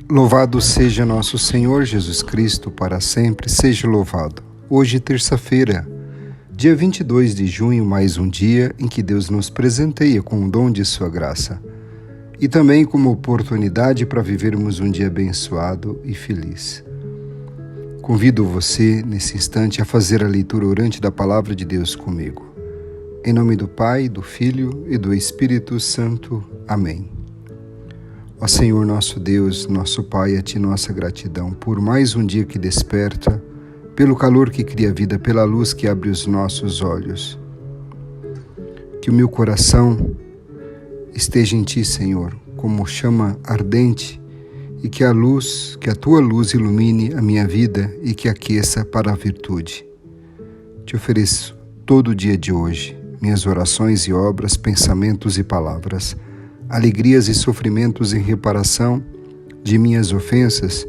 Louvado seja nosso Senhor Jesus Cristo, para sempre seja louvado. Hoje, terça-feira, dia 22 de junho, mais um dia em que Deus nos presenteia com o dom de sua graça e também como oportunidade para vivermos um dia abençoado e feliz. Convido você, nesse instante, a fazer a leitura orante da Palavra de Deus comigo. Em nome do Pai, do Filho e do Espírito Santo. Amém. Ó Senhor nosso Deus, nosso Pai, a Ti nossa gratidão por mais um dia que desperta, pelo calor que cria vida, pela luz que abre os nossos olhos. Que o meu coração esteja em Ti, Senhor, como chama ardente, e que a Tua luz ilumine a minha vida e que aqueça para a virtude. Te ofereço todo o dia de hoje, minhas orações e obras, pensamentos e palavras, alegrias e sofrimentos em reparação de minhas ofensas,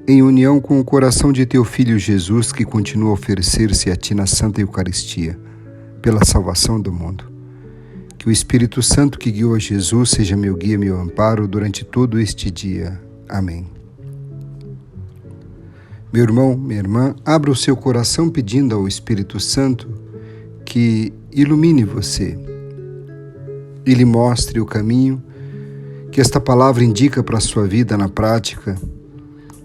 em união com o coração de Teu Filho Jesus, que continua a oferecer-se a Ti na Santa Eucaristia, pela salvação do mundo. Que o Espírito Santo que guiou a Jesus seja meu guia e meu amparo durante todo este dia. Amém. Meu irmão, minha irmã, abra o seu coração pedindo ao Espírito Santo que ilumine você e lhe mostre o caminho que esta palavra indica para a sua vida na prática,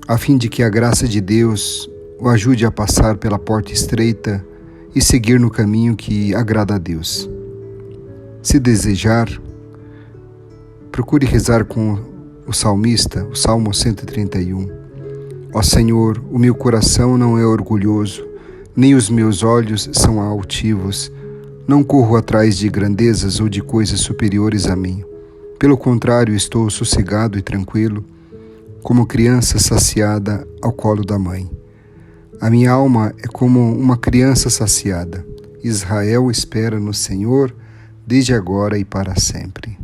a fim de que a graça de Deus o ajude a passar pela porta estreita e seguir no caminho que agrada a Deus. Se desejar, procure rezar com o salmista, o Salmo 131. Ó Senhor, o meu coração não é orgulhoso, nem os meus olhos são altivos. Não corro atrás de grandezas ou de coisas superiores a mim. Pelo contrário, estou sossegado e tranquilo, como criança saciada ao colo da mãe. A minha alma é como uma criança saciada. Israel espera no Senhor, desde agora e para sempre.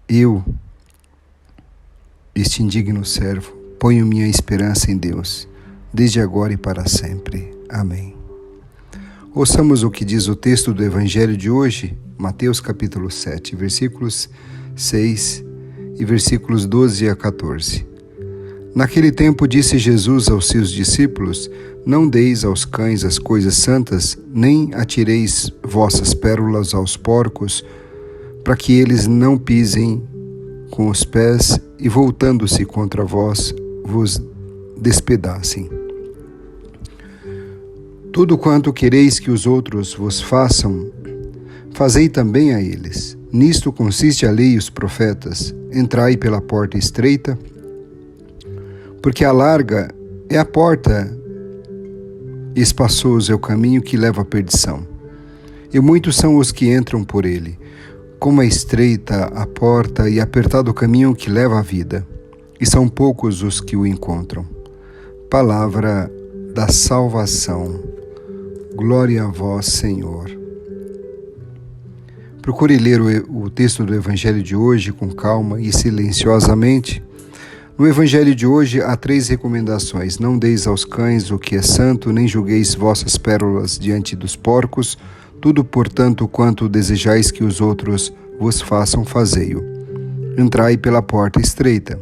Eu, este indigno servo, ponho minha esperança em Deus, desde agora e para sempre. Amém. Ouçamos o que diz o texto do Evangelho de hoje, Mateus capítulo 7, versículos 6 e versículos 12 a 14. Naquele tempo disse Jesus aos seus discípulos: Não deis aos cães as coisas santas, nem atireis vossas pérolas aos porcos, para que eles não pisem com os pés e, voltando-se contra vós, vos despedacem. Tudo quanto quereis que os outros vos façam, fazei também a eles. Nisto consiste a lei e os profetas. Entrai pela porta estreita, porque a larga é a porta e espaçoso é o caminho que leva à perdição. E muitos são os que entram por ele. Como é estreita a porta e apertado o caminho que leva à vida, e são poucos os que o encontram. Palavra da salvação. Glória a vós, Senhor. Procure ler o texto do Evangelho de hoje com calma e silenciosamente. No Evangelho de hoje há 3 recomendações. Não deis aos cães o que é santo, nem julgueis vossas pérolas diante dos porcos. Tudo, portanto, quanto desejais que os outros vos façam, fazei-o. Entrai pela porta estreita.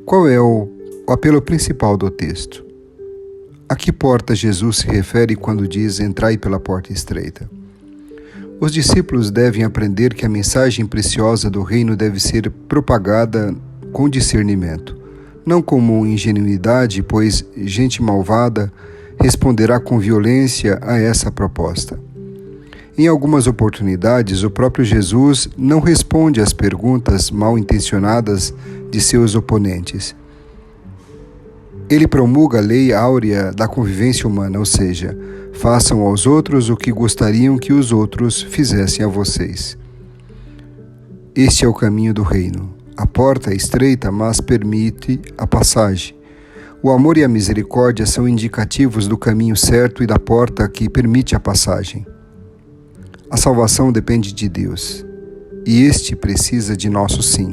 Qual é o apelo principal do texto? A que porta Jesus se refere quando diz entrai pela porta estreita? Os discípulos devem aprender que a mensagem preciosa do reino deve ser propagada com discernimento, não como ingenuidade, pois gente malvada responderá com violência a essa proposta. Em algumas oportunidades, o próprio Jesus não responde às perguntas mal intencionadas de seus oponentes. Ele promulga a lei áurea da convivência humana, ou seja, façam aos outros o que gostariam que os outros fizessem a vocês. Este é o caminho do reino. A porta é estreita, mas permite a passagem. O amor e a misericórdia são indicativos do caminho certo e da porta que permite a passagem. A salvação depende de Deus, e este precisa de nosso sim,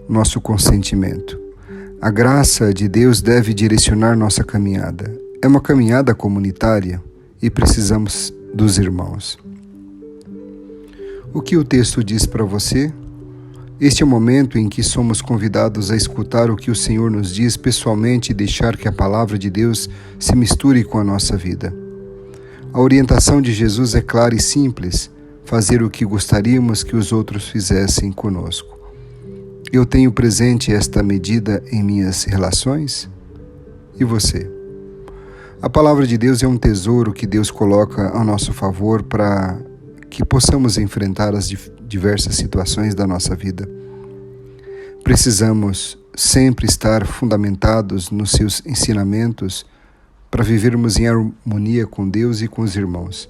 nosso consentimento. A graça de Deus deve direcionar nossa caminhada. É uma caminhada comunitária e precisamos dos irmãos. O que o texto diz para você? Este é o momento em que somos convidados a escutar o que o Senhor nos diz pessoalmente e deixar que a palavra de Deus se misture com a nossa vida. A orientação de Jesus é clara e simples: fazer o que gostaríamos que os outros fizessem conosco. Eu tenho presente esta medida em minhas relações? E você? A palavra de Deus é um tesouro que Deus coloca a nosso favor para que possamos enfrentar as diversas situações da nossa vida. Precisamos sempre estar fundamentados nos seus ensinamentos para vivermos em harmonia com Deus e com os irmãos.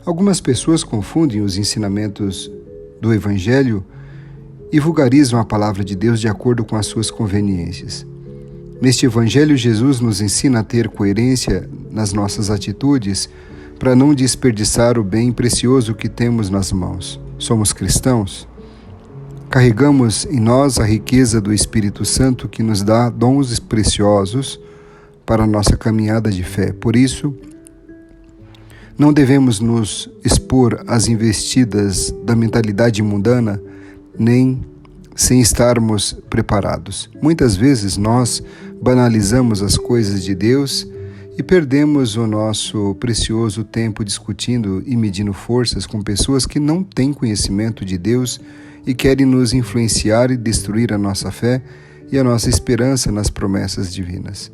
Algumas pessoas confundem os ensinamentos do Evangelho e vulgarizam a palavra de Deus de acordo com as suas conveniências. Neste Evangelho, Jesus nos ensina a ter coerência nas nossas atitudes para não desperdiçar o bem precioso que temos nas mãos. Somos cristãos? Carregamos em nós a riqueza do Espírito Santo que nos dá dons preciosos para a nossa caminhada de fé. Por isso, não devemos nos expor às investidas da mentalidade mundana, nem sem estarmos preparados. Muitas vezes nós banalizamos as coisas de Deus e perdemos o nosso precioso tempo discutindo e medindo forças com pessoas que não têm conhecimento de Deus e querem nos influenciar e destruir a nossa fé e a nossa esperança nas promessas divinas.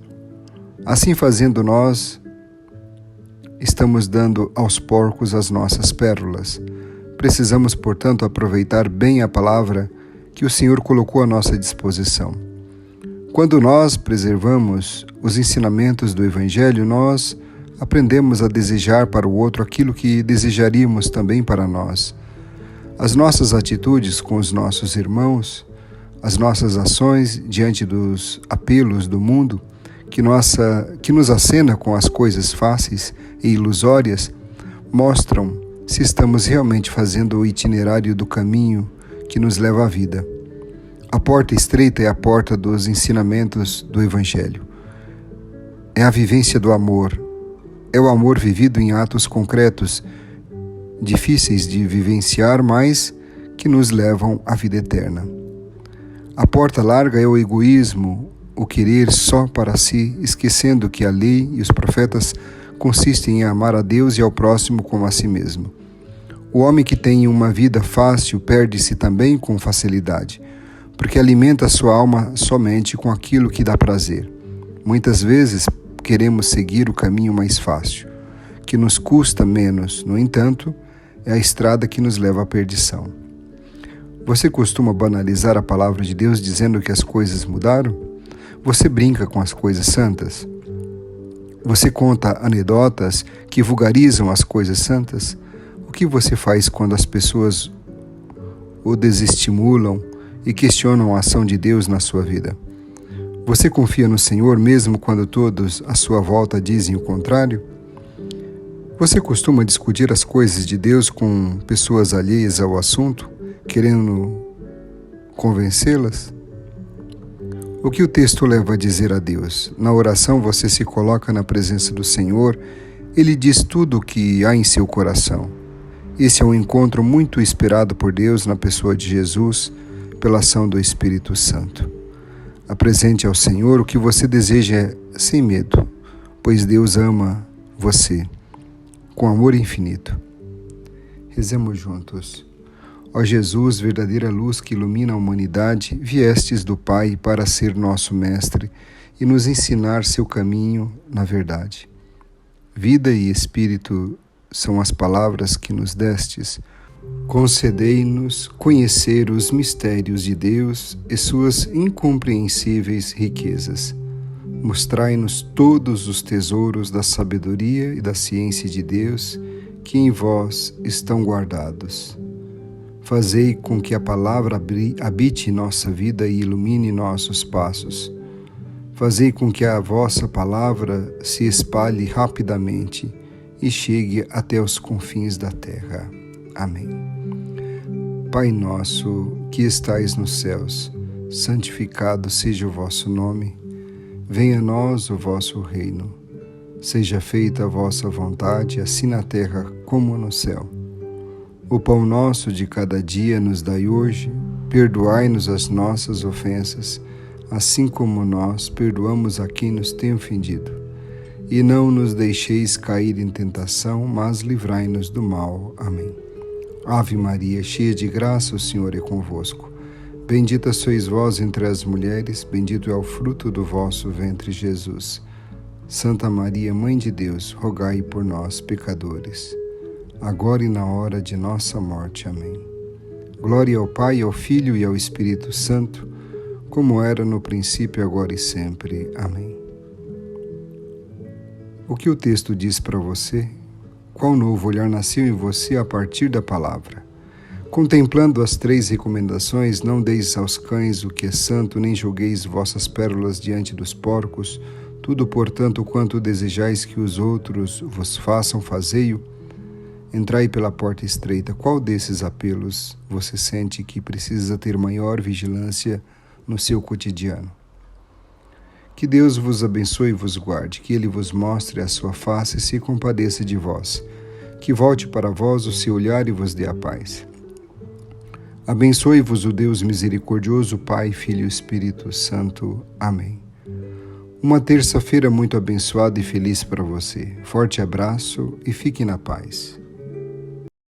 Assim fazendo, nós estamos dando aos porcos as nossas pérolas. Precisamos, portanto, aproveitar bem a palavra que o Senhor colocou à nossa disposição. Quando nós preservamos os ensinamentos do Evangelho, nós aprendemos a desejar para o outro aquilo que desejaríamos também para nós. As nossas atitudes com os nossos irmãos, as nossas ações diante dos apelos do mundo, que nos acena com as coisas fáceis e ilusórias, mostram se estamos realmente fazendo o itinerário do caminho que nos leva à vida. A porta estreita é a porta dos ensinamentos do Evangelho. É a vivência do amor. É o amor vivido em atos concretos, difíceis de vivenciar, mas que nos levam à vida eterna. A porta larga é o egoísmo, o querer só para si, esquecendo que a lei e os profetas consistem em amar a Deus e ao próximo como a si mesmo. O homem que tem uma vida fácil perde-se também com facilidade, porque alimenta sua alma somente com aquilo que dá prazer. Muitas vezes queremos seguir o caminho mais fácil, que nos custa menos. No entanto, é a estrada que nos leva à perdição. Você costuma banalizar a palavra de Deus dizendo que as coisas mudaram? Você brinca com as coisas santas? Você conta anedotas que vulgarizam as coisas santas? O que você faz quando as pessoas o desestimulam e questionam a ação de Deus na sua vida? Você confia no Senhor mesmo quando todos à sua volta dizem o contrário? Você costuma discutir as coisas de Deus com pessoas alheias ao assunto, querendo convencê-las? O que o texto leva a dizer a Deus? Na oração você se coloca na presença do Senhor, Ele diz tudo o que há em seu coração. Esse é um encontro muito esperado por Deus na pessoa de Jesus, pela ação do Espírito Santo. Apresente ao Senhor o que você deseja sem medo, pois Deus ama você com amor infinito. Rezemos juntos. Ó Jesus, verdadeira luz que ilumina a humanidade, viestes do Pai para ser nosso Mestre e nos ensinar seu caminho na verdade. Vida e Espírito são as palavras que nos destes. Concedei-nos conhecer os mistérios de Deus e suas incompreensíveis riquezas. Mostrai-nos todos os tesouros da sabedoria e da ciência de Deus que em vós estão guardados. Fazei com que a palavra habite nossa vida e ilumine nossos passos. Fazei com que a vossa palavra se espalhe rapidamente e chegue até os confins da terra. Amém. Pai nosso, que estais nos céus, santificado seja o vosso nome. Venha a nós o vosso reino. Seja feita a vossa vontade, assim na terra como no céu. O pão nosso de cada dia nos dai hoje. perdoai-nos as nossas ofensas, assim como nós perdoamos a quem nos tem ofendido. E não nos deixeis cair em tentação, mas livrai-nos do mal. Amém. Ave Maria, cheia de graça, o Senhor é convosco. Bendita sois vós entre as mulheres, bendito é o fruto do vosso ventre, Jesus. Santa Maria, Mãe de Deus, rogai por nós, pecadores, agora e na hora de nossa morte. Amém. Glória ao Pai, ao Filho e ao Espírito Santo, como era no princípio, agora e sempre. Amém. O que o texto diz para você? Qual novo olhar nasceu em você a partir da palavra? Contemplando as 3 recomendações, não deis aos cães o que é santo, nem julgueis vossas pérolas diante dos porcos, tudo, portanto, quanto desejais que os outros vos façam, fazei-o. Entrai pela porta estreita. Qual desses apelos você sente que precisa ter maior vigilância no seu cotidiano? Que Deus vos abençoe e vos guarde, que Ele vos mostre a sua face e se compadeça de vós, que volte para vós o seu olhar e vos dê a paz. Abençoe-vos o Deus misericordioso, Pai, Filho e Espírito Santo. Amém. Uma terça-feira muito abençoada e feliz para você. Forte abraço e fique na paz.